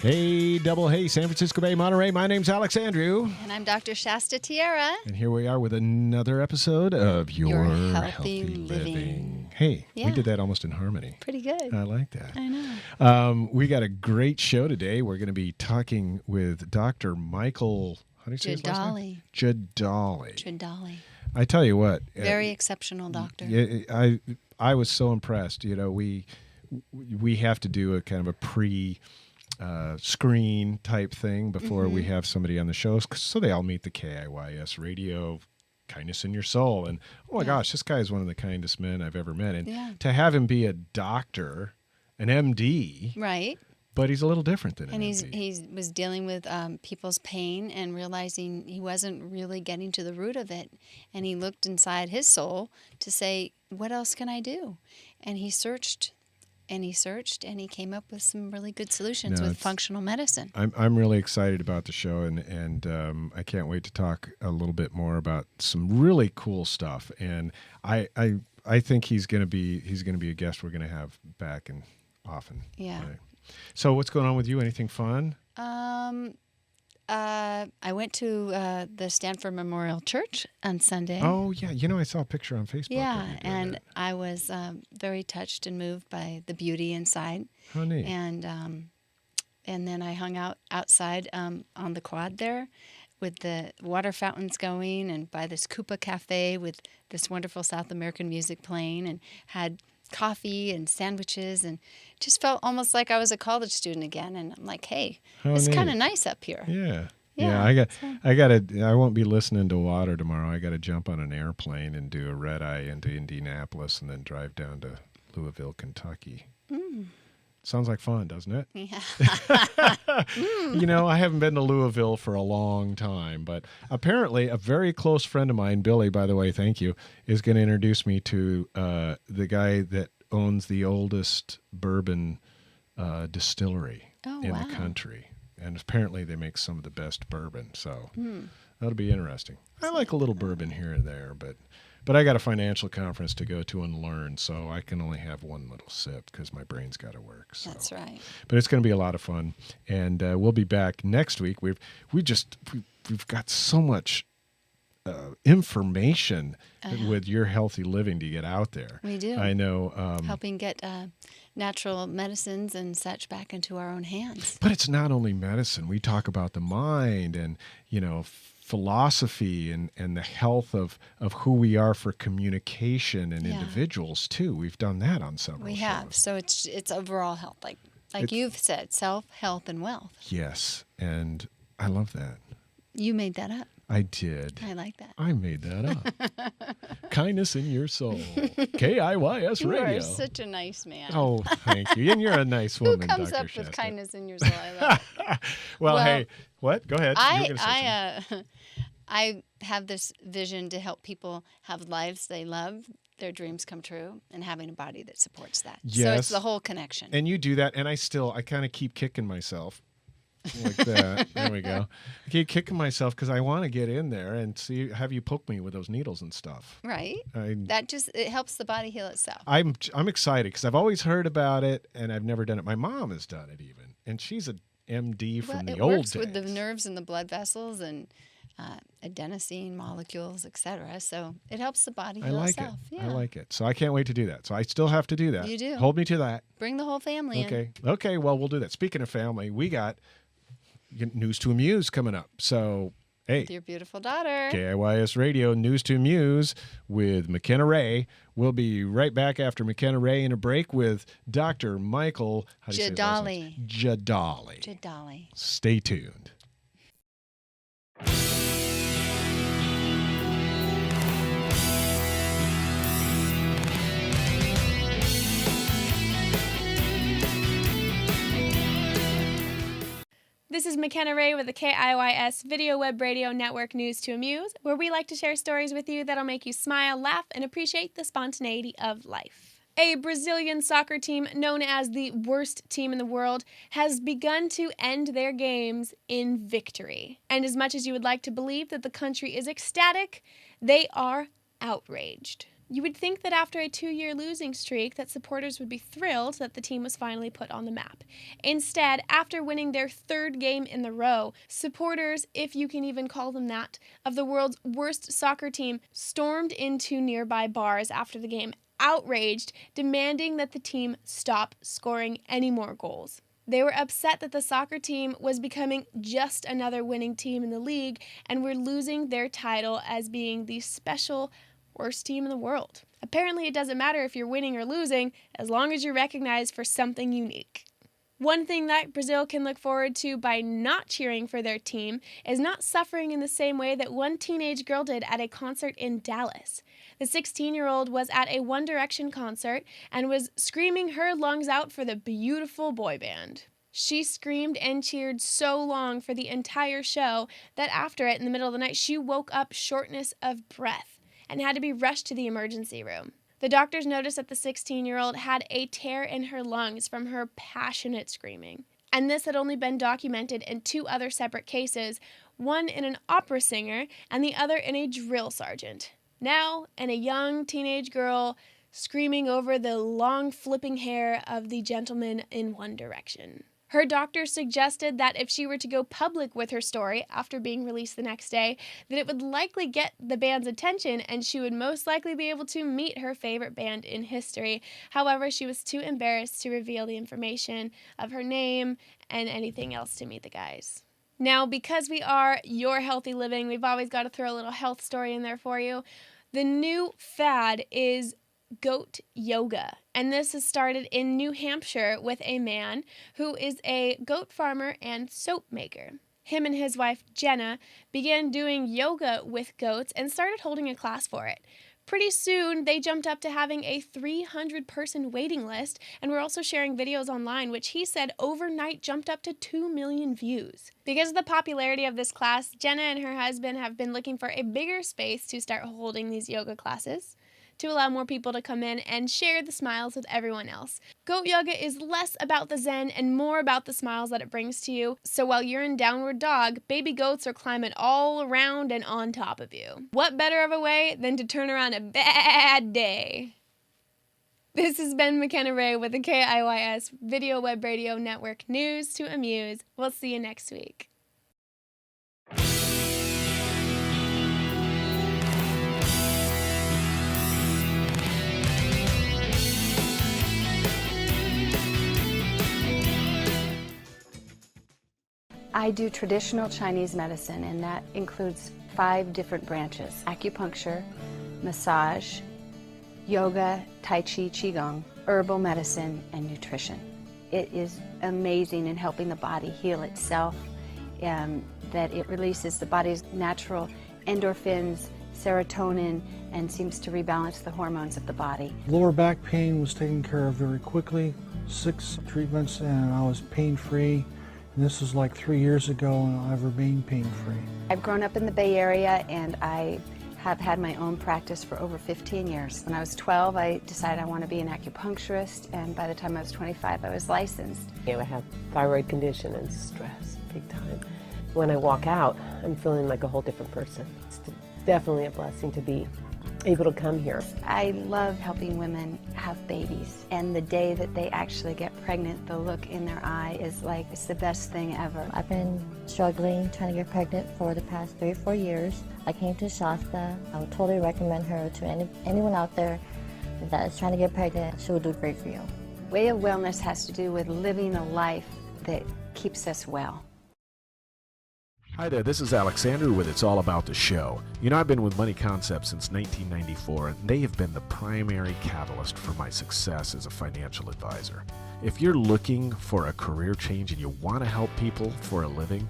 Hey, double hey, San Francisco Bay, Monterey. My name's Alexandrew. And I'm Dr. Shasta Tierra. And here we are with another episode of Your Healthy Living. Hey, Yeah. we did that almost in harmony. Pretty good. I like that. I know. We got a great show today. We're going to be talking with Dr. Michael, how do you say his last name? Jidali. Jidali. I tell you what. Very exceptional doctor. I was so impressed. You know, we have to do a kind of a screen type thing before we have somebody on the show, so they all meet the KIYS radio kindness in your soul. And oh my gosh, this guy is one of the kindest men I've ever met. And to have him be a doctor, an MD, right? But he's a little different than an MD. MD. He was dealing with people's pain and realizing he wasn't really getting to the root of it. And he looked inside his soul to say, what else can I do? And he searched. And he searched, and he came up with some really good solutions with functional medicine. I'm really excited about the show, and I can't wait to talk a little bit more about some really cool stuff. And I think he's going to be a guest we're going to have back and often. Yeah. Right. So what's going on with you? Anything fun? I went to the Stanford Memorial Church on Sunday. Oh, yeah. You know, I saw a picture on Facebook. Yeah, and I was very touched and moved by the beauty inside. How neat. And then I hung out outside on the quad there with the water fountains going and by this Koopa Cafe with this wonderful South American music playing and had coffee and sandwiches and just felt almost like I was a college student again. And I'm like, hey, it's kind of nice up here. Yeah. I won't be listening to water tomorrow. I got to jump on an airplane and do a red eye into Indianapolis and then drive down to Louisville, Kentucky. Sounds like fun, doesn't it? Yeah. You know, I haven't been to Louisville for a long time, but apparently a very close friend of mine, Billy, by the way, thank you, is going to introduce me to the guy that owns the oldest bourbon distillery in the country. And apparently they make some of the best bourbon, so that'll be interesting. I like a little bourbon here and there, but I got a financial conference to go to and learn, so I can only have one little sip because my brain's got to work. So. That's right. But it's going to be a lot of fun, and we'll be back next week. We've got so much information with Your Healthy Living to get out there. We do. I know. Helping get natural medicines and such back into our own hands. But it's not only medicine. We talk about the mind and, you know, philosophy and the health of who we are for communication and individuals too. We've done that on several shows. We have. So it's overall health, like you've said, self, health, and wealth. Yes, and I love that. You made that up. I did. I like that. I made that up. Kindness in your soul. KIYS Radio. You are such a nice man. Oh, thank you. And you're a nice woman, Dr. Who comes up Shasta. with kindness in your soul? I love it. well, hey, what? Go ahead. I have this vision to help people have lives they love, their dreams come true, and having a body that supports that. Yes. So it's the whole connection. And you do that, and I kind of keep kicking myself. Like that. There we go. I keep kicking myself because I want to get in there and have you poke me with those needles and stuff. Right. It helps the body heal itself. I'm excited because I've always heard about it and I've never done it. My mom has done it even, and she's an MD from the old days. It works with the nerves and the blood vessels and adenosine molecules, etc. So it helps the body heal itself. Yeah. I like it. So I can't wait to do that. So I still have to do that. You do. Hold me to that. Bring the whole family in. Okay. Well, we'll do that. Speaking of family, we got News to Amuse coming up. So, hey. With your beautiful daughter. KIYS Radio, News to Amuse with McKenna Ray. We'll be right back after McKenna Ray in a break with Dr. Michael Jidali. Jidali. Stay tuned. This is McKenna Ray with the KIYS Video Web Radio Network News to Amuse, where we like to share stories with you that'll make you smile, laugh, and appreciate the spontaneity of life. A Brazilian soccer team known as the worst team in the world has begun to end their games in victory. And as much as you would like to believe that the country is ecstatic, they are outraged. You would think that after a 2-year losing streak that supporters would be thrilled that the team was finally put on the map. Instead, after winning their 3rd game in the row, supporters, if you can even call them that, of the world's worst soccer team stormed into nearby bars after the game, outraged, demanding that the team stop scoring any more goals. They were upset that the soccer team was becoming just another winning team in the league and were losing their title as being the special worst team in the world. Apparently, it doesn't matter if you're winning or losing, as long as you're recognized for something unique. One thing that Brazil can look forward to by not cheering for their team is not suffering in the same way that one teenage girl did at a concert in Dallas. The 16-year-old was at a One Direction concert and was screaming her lungs out for the beautiful boy band. She screamed and cheered so long for the entire show that after it, in the middle of the night, she woke up shortness of breath and had to be rushed to the emergency room. The doctors noticed that the 16-year-old had a tear in her lungs from her passionate screaming. And this had only been documented in 2 other separate cases, one in an opera singer and the other in a drill sergeant. Now, in a young teenage girl screaming over the long flipping hair of the gentleman in One Direction. Her doctor suggested that if she were to go public with her story after being released the next day, that it would likely get the band's attention and she would most likely be able to meet her favorite band in history. However, she was too embarrassed to reveal the information of her name and anything else to meet the guys. Now, because we are Your Healthy Living, we've always got to throw a little health story in there for you. The new fad is goat yoga, and this has started in New Hampshire with a man who is a goat farmer and soap maker. Him and his wife Jenna began doing yoga with goats and started holding a class for it. Pretty soon, they jumped up to having a 300-person waiting list, and were also sharing videos online, which he said overnight jumped up to 2 million views. Because of the popularity of this class, Jenna and her husband have been looking for a bigger space to start holding these yoga classes, to allow more people to come in and share the smiles with everyone else. Goat yoga is less about the zen and more about the smiles that it brings to you. So while you're in downward dog, baby goats are climbing all around and on top of you. What better of a way than to turn around a bad day? This has been McKenna Ray with the KIYS Video Web Radio Network News to Amuse. We'll see you next week. I do traditional Chinese medicine, and that includes 5 different branches: acupuncture, massage, yoga, tai chi, qigong, herbal medicine, and nutrition. It is amazing in helping the body heal itself, that it releases the body's natural endorphins, serotonin, and seems to rebalance the hormones of the body. Lower back pain was taken care of very quickly, 6 treatments, and I was pain-free. And this was like 3 years ago, and I've remained pain-free. I've grown up in the Bay Area, and I have had my own practice for over 15 years. When I was 12, I decided I want to be an acupuncturist, and by the time I was 25, I was licensed. I have thyroid condition and stress, big time. When I walk out, I'm feeling like a whole different person. It's definitely a blessing to be able to come here. I love helping women have babies, and the day that they actually get pregnant, the look in their eye is like, it's the best thing ever. I've been struggling trying to get pregnant for the past 3 or 4 years. I came to Shasta. I would totally recommend her to anyone out there that is trying to get pregnant. She will do great for you. Way of wellness has to do with living a life that keeps us well. Hi there, this is Alexandrew with It's All About the Show. You know, I've been with Money Concepts since 1994, and they have been the primary catalyst for my success as a financial advisor. If you're looking for a career change and you want to help people for a living,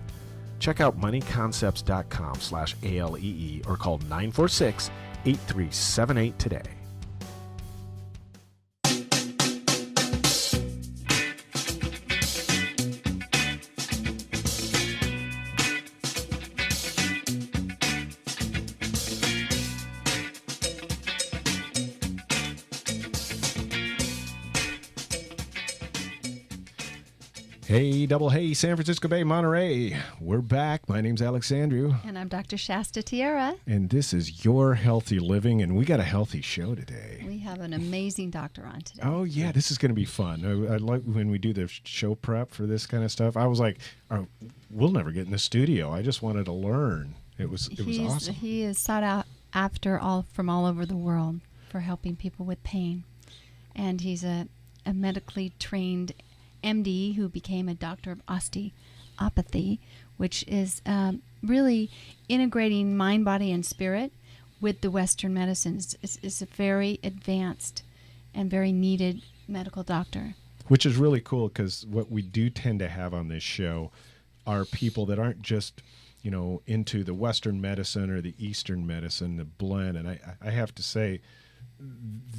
check out moneyconcepts.com/ALEE or call 946-8378 today. Hey, double hey, San Francisco Bay, Monterey. We're back. My name's Alexandrew. And I'm Dr. Shasta Tierra. And this is Your Healthy Living, and we got a healthy show today. We have an amazing doctor on today. Oh, yeah, this is going to be fun. I like when we do the show prep for this kind of stuff. I was like, oh, we'll never get in the studio. I just wanted to learn. It was awesome. He is sought out after from all over the world for helping people with pain. And he's a medically trained MD who became a doctor of osteopathy, which is really integrating mind, body, and spirit with the Western medicines. It's a very advanced and very needed medical doctor. Which is really cool because what we do tend to have on this show are people that aren't just, into the Western medicine or the Eastern medicine, the blend. And I have to say,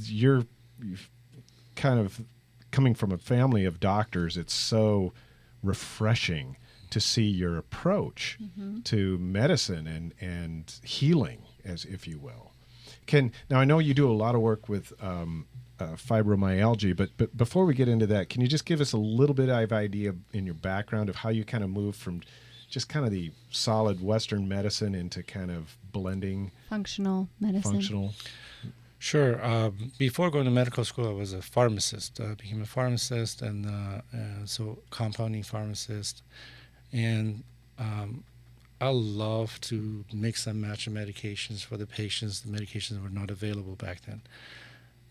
you're kind of coming from a family of doctors. It's so refreshing to see your approach to medicine and healing, as if you will. Now I know you do a lot of work with fibromyalgia, but before we get into that, can you just give us a little bit of idea in your background of how you kind of moved from just kind of the solid Western medicine into kind of blending functional medicine? Sure. Before going to medical school, I was a pharmacist. I became a pharmacist and so compounding pharmacist. And I love to mix and match the medications for the patients. The medications were not available back then.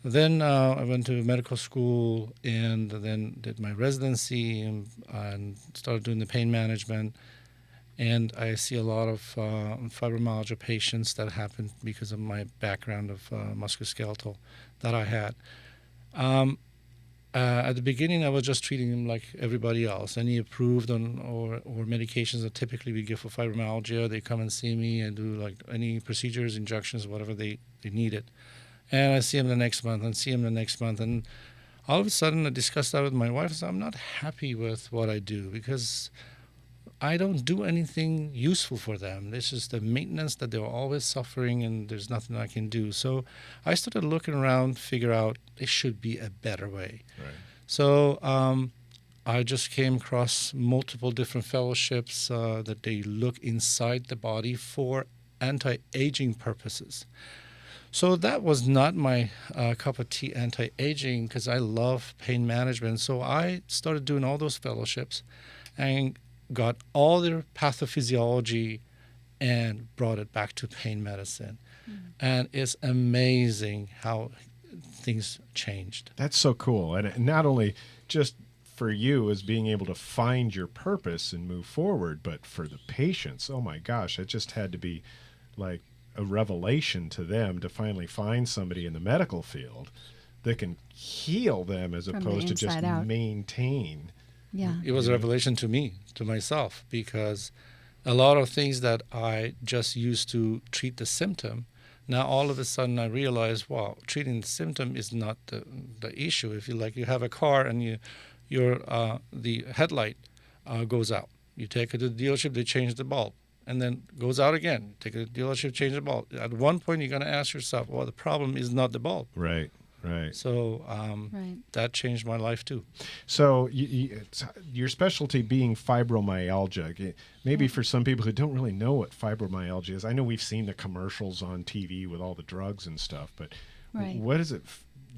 Then I went to medical school and then did my residency and started doing the pain management. And I see a lot of fibromyalgia patients that happened because of my background of musculoskeletal that I had. At the beginning, I was just treating them like everybody else. Any approved or medications that typically we give for fibromyalgia, they come and see me and do like any procedures, injections, whatever they needed. And I see them the next month and see them the next month. And all of a sudden, I discussed that with my wife. I said, I'm not happy with what I do because I don't do anything useful for them. This is the maintenance that they're always suffering and there's nothing I can do. So I started looking around, figure out there should be a better way. Right. So I just came across multiple different fellowships that they look inside the body for anti-aging purposes. So that was not my cup of tea, anti-aging, because I love pain management. So I started doing all those fellowships and got all their pathophysiology and brought it back to pain medicine. And it's amazing how things changed. That's so cool. And not only just for you as being able to find your purpose and move forward, but for the patients, oh my gosh, it just had to be like a revelation to them to finally find somebody in the medical field that can heal them as opposed to just maintain. Yeah. It was a revelation to me, to myself, because a lot of things that I just used to treat the symptom, now all of a sudden I realize, wow, treating the symptom is not the issue. If you have a car and the headlight goes out, you take it to the dealership, they change the bulb, and then goes out again. Take it to the dealership, change the bulb. At one point, you're going to ask yourself, well, the problem is not the bulb. Right. Right. So that changed my life too. So your specialty being fibromyalgia, maybe for some people who don't really know what fibromyalgia is. I know we've seen the commercials on TV with all the drugs and stuff, but what is it?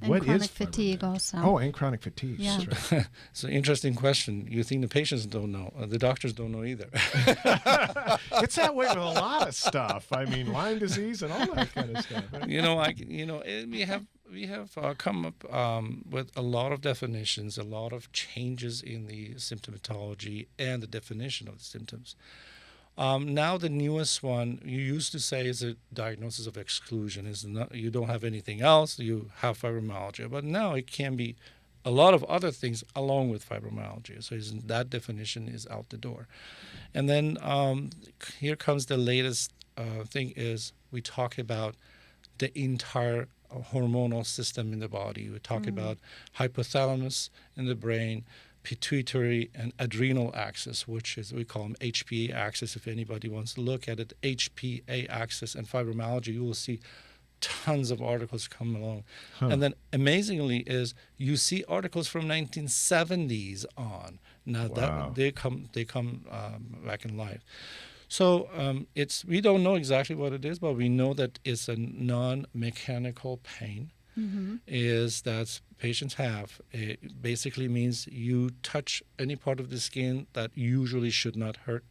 And what chronic is fatigue also. Oh, and chronic fatigue. Yeah. That's right. It's an interesting question. You think the patients don't know. The doctors don't know either. It's that way with a lot of stuff. I mean, Lyme disease and all that kind of stuff. Right? We have come up with a lot of definitions, a lot of changes in the symptomatology and the definition of the symptoms. Now the newest one, you used to say, is a diagnosis of exclusion. Is not, you don't have anything else, you have fibromyalgia. But now it can be a lot of other things along with fibromyalgia. So that definition is out the door. And then here comes the latest thing is we talk about the entire hormonal system in the body. We talk about hypothalamus in the brain, pituitary and adrenal axis, which is, we call them HPA axis. If anybody wants to look at it, HPA axis and fibromyalgia, you will see tons of articles come along. And then amazingly is you see articles from 1970s on. Now that they come back in life. So we don't know exactly what it is, but we know that it's a non-mechanical pain. Is that patients have. It basically means you touch any part of the skin that usually should not hurt.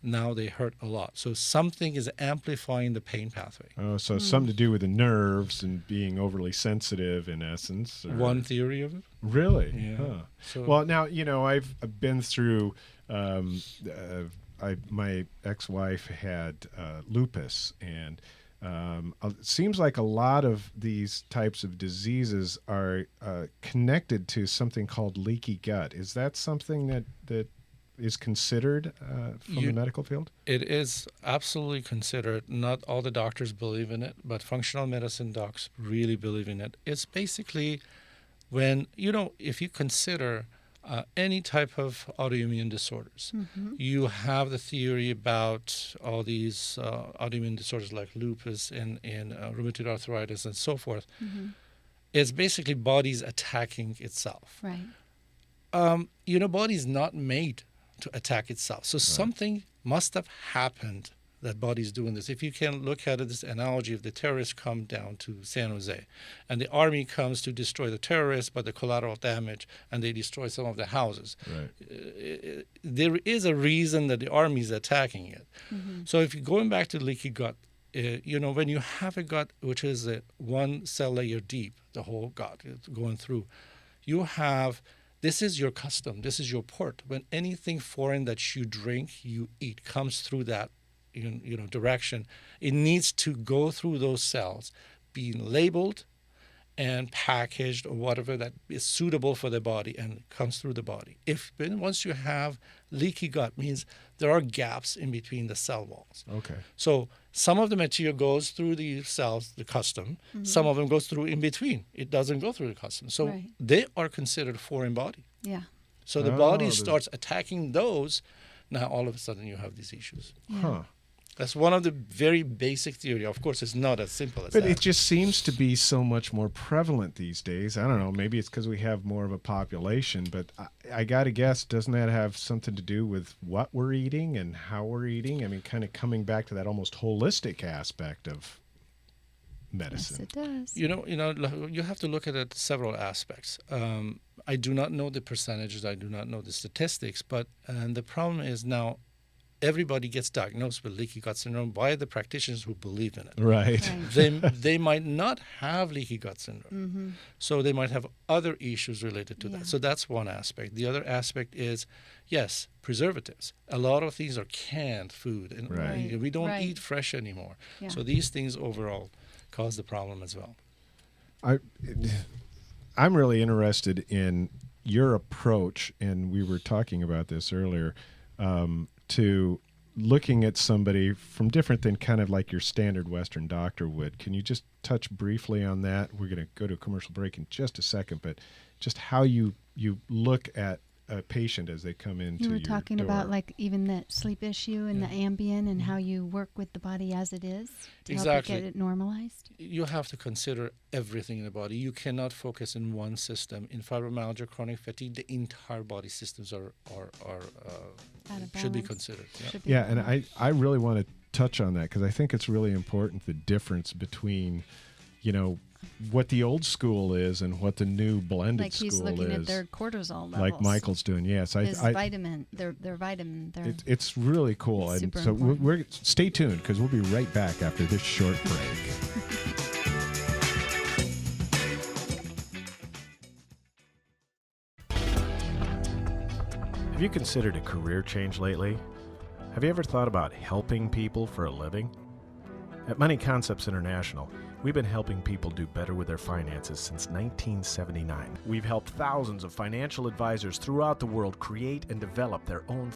Now they hurt a lot. So something is amplifying the pain pathway. Oh, so something to do with the nerves and being overly sensitive, in essence. Or... One theory of it. Really? Yeah. Huh. So, well, now, I've been through, my ex-wife had lupus, and it seems like a lot of these types of diseases are connected to something called leaky gut. Is that something that is considered from the medical field? It is absolutely considered. Not all the doctors believe in it, but functional medicine docs really believe in it. It's basically when, if you consider any type of autoimmune disorders, you have the theory about all these autoimmune disorders like lupus and rheumatoid arthritis and so forth. It's basically bodies attacking itself. Right. Body's not made to attack itself. So something must have happened that body's doing this. If you can look at it, this analogy of the terrorists come down to San Jose and the army comes to destroy the terrorists, but the collateral damage, and they destroy some of the houses. Right. There is a reason that the army is attacking it. So if you're going back to leaky gut, when you have a gut which is one cell layer deep, the whole gut going through, you have... This is your custom. This is your port. When anything foreign that you drink, you eat, comes through that, direction, it needs to go through those cells, being labeled and packaged or whatever that is suitable for the body and comes through the body. Once you have leaky gut, means there are gaps in between the cell walls. Okay. So some of the material goes through the cells, the custom. Some of them goes through in between. It doesn't go through the custom. So they are considered foreign body. Yeah. So the body starts attacking those. Now all of a sudden you have these issues. Yeah. Huh. That's one of the very basic theory. Of course, it's not as simple as that. But it just seems to be so much more prevalent these days. I don't know. Maybe it's because we have more of a population. But I got to guess, doesn't that have something to do with what we're eating and how we're eating? I mean, kind of coming back to that almost holistic aspect of medicine. Yes, it does. You have to look at it several aspects. I do not know the percentages. I do not know the statistics. But the problem is now, everybody gets diagnosed with leaky gut syndrome by the practitioners who believe in it. Right. They might not have leaky gut syndrome. So they might have other issues related to that. So that's one aspect. The other aspect is, yes, preservatives. A lot of things are canned food, and we don't eat fresh anymore. Yeah. So these things overall cause the problem as well. I'm really interested in your approach, and we were talking about this earlier, to looking at somebody from different than kind of like your standard Western doctor would. Can you just touch briefly on that? We're going to go to a commercial break in just a second, but just how you look at a patient as they come into your door. You were talking about like even the sleep issue and the Ambien and how you work with the body as it is to help it get it normalized. You have to consider everything in the body. You cannot focus in one system. In fibromyalgia, chronic fatigue, the entire body systems are should be considered. Yeah, and I really want to touch on that because I think it's really important, the difference between, what the old school is and what the new blended school is. Like he's looking at their cortisol levels. Like Michael's doing, yes. His vitamin, their vitamin. It's really cool. And so we're stay tuned because we'll be right back after this short break. Have you considered a career change lately? Have you ever thought about helping people for a living? At Money Concepts International, we've been helping people do better with their finances since 1979. We've helped thousands of financial advisors throughout the world create and develop their own